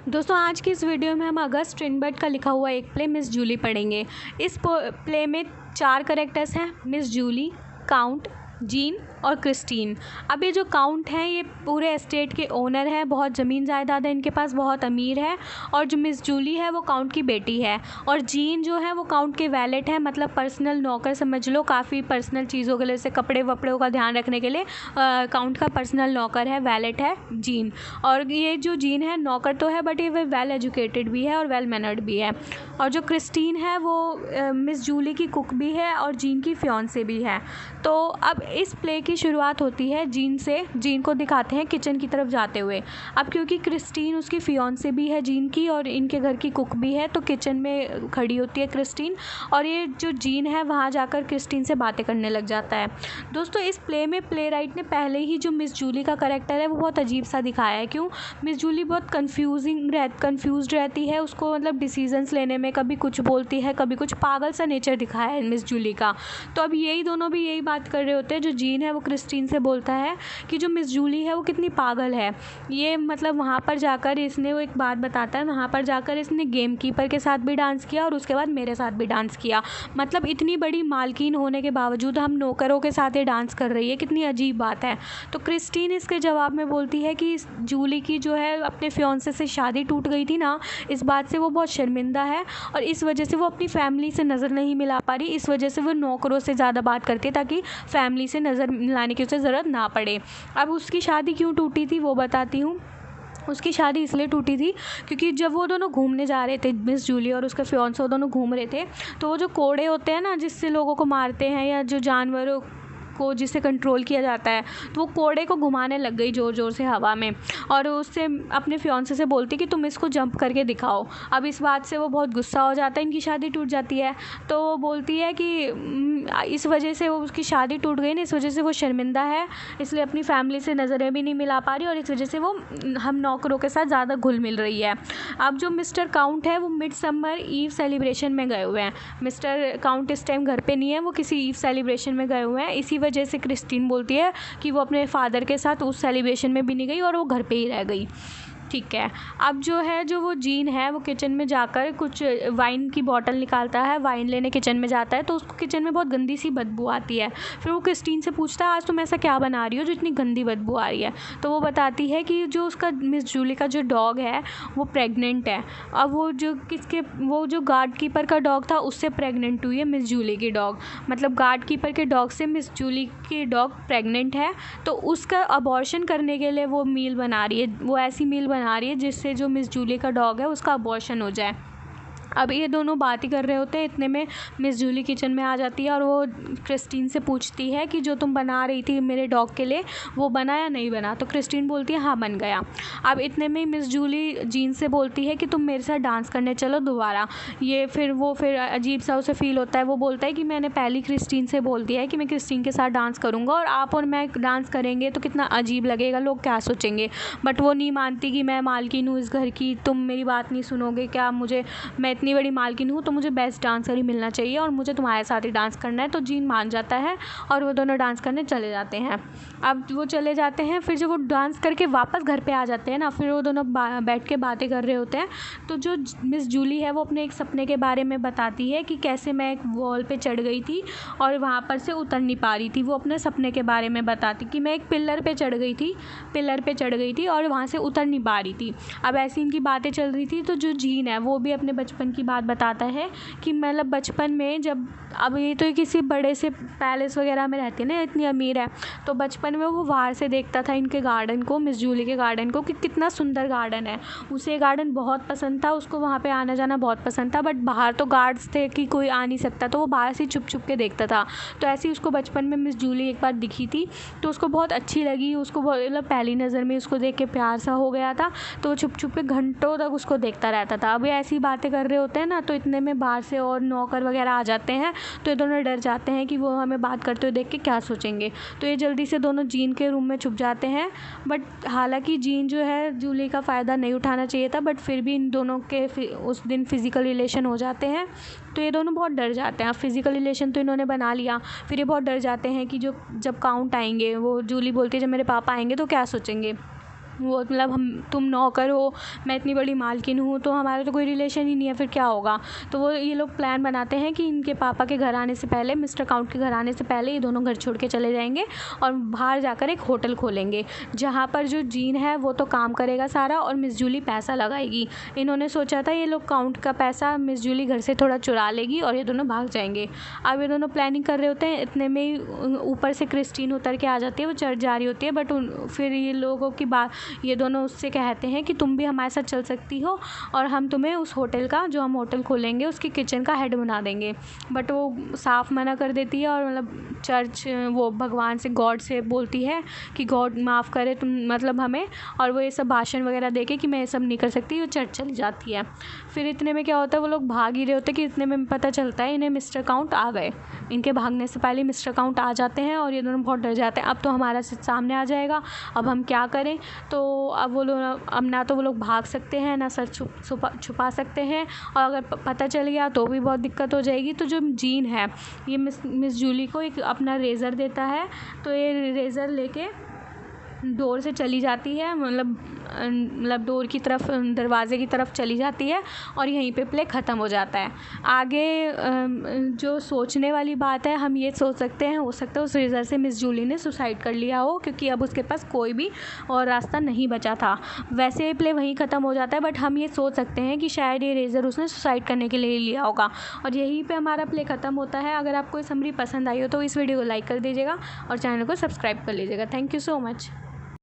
दोस्तों आज की इस वीडियो में हम अगस्त स्ट्रिनबर्ट का लिखा हुआ एक प्ले मिस जूली पढ़ेंगे। इस प्ले में 4 कैरेक्टर्स हैं, मिस जूली, काउंट, जीन और क्रिस्टीन। अब ये जो काउंट हैं ये पूरे एस्टेट के ओनर हैं, बहुत ज़मीन जायदाद है इनके पास, बहुत अमीर है। और जो मिस जूली है वो काउंट की बेटी है। और जीन जो है वो काउंट के वैलेट है, मतलब पर्सनल नौकर समझ लो, काफ़ी पर्सनल चीज़ों के लिए, जैसे कपड़े वपड़ों का ध्यान रखने के लिए काउंट का पर्सनल नौकर है, वैलेट है जीन। और ये जो जीन है नौकर तो है बट ये वेल एजुकेटेड भी है और वेल मैनर्ड भी है। और जो क्रिस्टीन है वो मिस जूली की कुक भी है और जीन की फियांसे भी है। तो अब इस प्ले की शुरुआत होती है जीन से। जीन को दिखाते हैं किचन की तरफ जाते हुए। अब क्योंकि क्रिस्टीन उसकी फियांसे भी है जीन की और इनके घर की कुक भी है, तो किचन में खड़ी होती है क्रिस्टीन और ये जो जीन है वहाँ जाकर क्रिस्टीन से बातें करने लग जाता है। दोस्तों इस प्ले में प्ले राइट ने पहले ही जो मिस जूली का करैक्टर है वो बहुत अजीब सा दिखाया है। क्यों? मिस जूली बहुत कन्फ्यूज़्ड रहती है, उसको मतलब डिसीजंस लेने में कभी कुछ बोलती है, कभी कुछ, पागल सा नेचर दिखाया है मिस जूली का। तो अब यही दोनों भी यही बात कर रहे होते हैं। जो जीन है वो क्रिस्टीन से बोलता है कि जो मिस जूली है वो कितनी पागल है। ये मतलब वहाँ पर जाकर इसने, वो एक बात बताता है, वहाँ पर जाकर इसने गेम कीपर के साथ भी डांस किया और उसके बाद मेरे साथ भी डांस किया। मतलब इतनी बड़ी मालकिन होने के बावजूद हम नौकरों के साथ ये डांस कर रही है, कितनी अजीब बात है। तो क्रिस्टीन इसके जवाब में बोलती है कि इस जूली की जो है अपने फियांसे से शादी टूट गई थी ना, इस बात से वो बहुत शर्मिंदा है और इस वजह से वो अपनी फैमिली से नज़र नहीं मिला पा रही। इस वजह से वो नौकरों से ज़्यादा बात करती है ताकि फैमिली से नज़र मिलाने की उसे ज़रूरत ना पड़े। अब उसकी शादी क्यों टूटी थी वो बताती हूँ। उसकी शादी इसलिए टूटी थी क्योंकि जब वो दोनों घूमने जा रहे थे, मिस जूली और उसका फियांसे, वो दोनों घूम रहे थे, तो वो जो कोड़े होते हैं ना जिससे लोगों को मारते हैं या जो जानवरों को जिससे कंट्रोल किया जाता है, तो वो कोड़े को घुमाने लग गई ज़ोर ज़ोर से हवा में और उससे अपने फियांसे से बोलती कि तुम इसको जंप करके दिखाओ। अब इस बात से वो बहुत गुस्सा हो जाता है, इनकी शादी टूट जाती है। तो वो बोलती है कि इस वजह से वो, उसकी शादी टूट गई ना, इस वजह से वो शर्मिंदा है, इसलिए अपनी फैमिली से नज़रें भी नहीं मिला पा रही और इस वजह से वो हम नौकरों के साथ ज़्यादा घुल मिल रही है। अब जो मिस्टर काउंट है वो मिड समर ईव सेलिब्रेशन में गए हुए हैं। मिस्टर काउंट इस टाइम घर पे नहीं है, वो किसी ईव सेलिब्रेशन में गए हुए हैं। इसी वजह से क्रिस्टीन बोलती है कि वो अपने फादर के साथ उस सेलिब्रेशन में भी नहीं गई और वो घर पे ही रह गई। ठीक है। अब जो है, जो वो जीन है वो किचन में जाकर कुछ वाइन की बॉटल निकालता है, वाइन लेने किचन में जाता है, तो उसको किचन में बहुत गंदी सी बदबू आती है। फिर वो क्रिस्टीन से पूछता है आज तुम ऐसा क्या बना रही हो जो इतनी गंदी बदबू आ रही है। तो वो बताती है कि जो उसका मिस जूली का जो डॉग है वो प्रेग्नेंट है। अब वो जो गार्ड कीपर का डॉग था उससे प्रेग्नेंट हुई है मिस जूली की डॉग। मतलब गार्ड कीपर के डॉग से मिस जूली की डॉग प्रेग्नेंट है, तो उसका अबॉर्शन करने के लिए वो मील बना रही है, वो ऐसी मील बना रही है जिससे जो मिस जूली का डॉग है उसका अबॉर्शन हो जाए। अब ये दोनों बात ही कर रहे होते हैं, इतने में मिस जूली किचन में आ जाती है और वो क्रिस्टीन से पूछती है कि जो तुम बना रही थी मेरे डॉग के लिए वो बना या नहीं बना। तो क्रिस्टीन बोलती है हाँ बन गया। अब इतने में मिस जूली जीन से बोलती है कि तुम मेरे साथ डांस करने चलो दोबारा। ये फिर अजीब सा उसे फील होता है। वो बोलता है कि मैंने पहली क्रिस्टीन से बोल दिया है कि मैं क्रिस्टीन के साथ डांस करूँगा और आप और मैं डांस करेंगे तो कितना अजीब लगेगा, लोग क्या सोचेंगे। बट वो नहीं मानती कि मैं मालकिन हूँ इस घर की, तुम मेरी बात नहीं सुनोगे क्या, मैं इतनी बड़ी मालकिन हूँ तो मुझे बेस्ट डांसर ही मिलना चाहिए और मुझे तुम्हारे साथ ही डांस करना है। तो जीन मान जाता है और वो दोनों डांस करने चले जाते हैं। अब वो चले जाते हैं, फिर जब वो डांस करके वापस घर पे आ जाते हैं ना, फिर वो दोनों बैठ के बातें कर रहे होते हैं। तो जो मिस जूली है वो अपने एक सपने के बारे में बताती है कि कैसे मैं एक वॉल पे चढ़ गई थी और वहाँ पर से उतर नहीं पा रही थी। वो अपने सपने के बारे में बताती कि मैं एक पिलर पे चढ़ गई थी और वहाँ से उतर नहीं पा रही थी। अब ऐसी इनकी बातें चल रही थी। तो जो जीन है वो भी अपने बचपन की बात बताता है कि मतलब बचपन में जब, अब ये तो किसी बड़े से पैलेस वगैरह में रहती है ना, इतनी अमीर है, तो बचपन में वो बाहर से देखता था इनके गार्डन को, मिस जूली के गार्डन को, कि कितना सुंदर गार्डन है। उसे गार्डन बहुत पसंद था, उसको वहाँ पे आना जाना बहुत पसंद था। बट बाहर तो गार्ड्स थे कि कोई आ नहीं सकता, तो वो बाहर से छुप छुप के देखता था। तो ऐसे ही उसको बचपन में मिस जूली एक बार दिखी थी, तो उसको बहुत अच्छी लगी, उसको मतलब पहली नज़र में उसको देख के प्यार सा हो गया था। तो वो छुप छुप के घंटों तक उसको देखता रहता था। अब ये ऐसी बातें कर रहे होते हैं ना, तो इतने में बाहर से और नौकर वगैरह आ जाते हैं। तो ये दोनों डर जाते हैं कि वो हमें बात करते हुए देख के क्या सोचेंगे। तो ये जल्दी से दोनों जीन के रूम में छुप जाते हैं। बट हालांकि जीन जो है जूली का फ़ायदा नहीं उठाना चाहिए था, बट फिर भी इन दोनों के उस दिन फ़िज़िकल रिलेशन हो जाते हैं। तो ये दोनों बहुत डर जाते हैं। अब फ़िज़िकल रिलेशन तो इन्होंने बना लिया, फिर ये बहुत डर जाते हैं कि जब काउंट आएंगे, वो जूली बोलती है जब मेरे पापा आएंगे तो क्या सोचेंगे। वो मतलब हम तुम नौकर हो, मैं इतनी बड़ी मालकिन हूँ, तो हमारा तो कोई रिलेशन ही नहीं है, फिर क्या होगा। तो वो ये लोग प्लान बनाते हैं कि इनके पापा के घर आने से पहले, मिस्टर काउंट के घर आने से पहले ये दोनों घर छोड़ के चले जाएंगे और बाहर जाकर एक होटल खोलेंगे, जहाँ पर जो जीन है वो तो काम करेगा सारा और मिस जूली पैसा लगाएगी। इन्होंने सोचा था ये लोग काउंट का पैसा मिस जूली घर से थोड़ा चुरा लेगी और ये दोनों भाग जाएंगे। अब ये दोनों प्लानिंग कर रहे होते हैं, इतने में ही ऊपर से क्रिस्टीन उतर के आ जाती है, वो चढ़ जा रही होती है, बट फिर ये लोगों की बात, ये दोनों उससे कहते हैं कि तुम भी हमारे साथ चल सकती हो और हम तुम्हें उस होटल का, जो हम होटल खोलेंगे उसकी किचन का हेड बना देंगे। बट वो साफ मना कर देती है और मतलब चर्च, वो भगवान से, गॉड से बोलती है कि गॉड माफ़ करे तुम, मतलब हमें, और वो ये सब भाषण वगैरह देके कि मैं ये सब नहीं कर सकती, वो चर्च चली जाती है। फिर इतने में क्या होता है, वो लोग भाग ही रहे होते कि इतने में पता चलता है इन्हें मिस्टर काउंट आ गए। इनके भागने से पहले मिस्टर काउंट आ जाते हैं और ये दोनों बहुत डर जाते हैं, अब तो हमारा सामने आ जाएगा, अब हम क्या करें। तो अब वो लोग, अब ना तो वो लोग भाग सकते हैं, ना सर छुपा सकते हैं, और अगर पता चल गया तो भी बहुत दिक्कत हो जाएगी। तो जो जीन है ये मिस जूली को एक अपना रेज़र देता है, तो ये रेज़र लेके डोर से चली जाती है, मतलब डोर की तरफ, दरवाजे की तरफ चली जाती है और यहीं पे प्ले ख़त्म हो जाता है। आगे जो सोचने वाली बात है, हम ये सोच सकते हैं, हो सकता है उस रेज़र से मिस जूली ने सुसाइड कर लिया हो, क्योंकि अब उसके पास कोई भी और रास्ता नहीं बचा था। वैसे ये प्ले वहीं ख़त्म हो जाता है, बट हम ये सोच सकते हैं कि शायद ये रेज़र उसने सुसाइड करने के लिए लिया होगा, और यहीं पर हमारा प्ले ख़त्म होता है। अगर आपको ये समरी पसंद आई हो तो इस वीडियो को लाइक कर दीजिएगा और चैनल को सब्सक्राइब कर लीजिएगा। Thank you so much.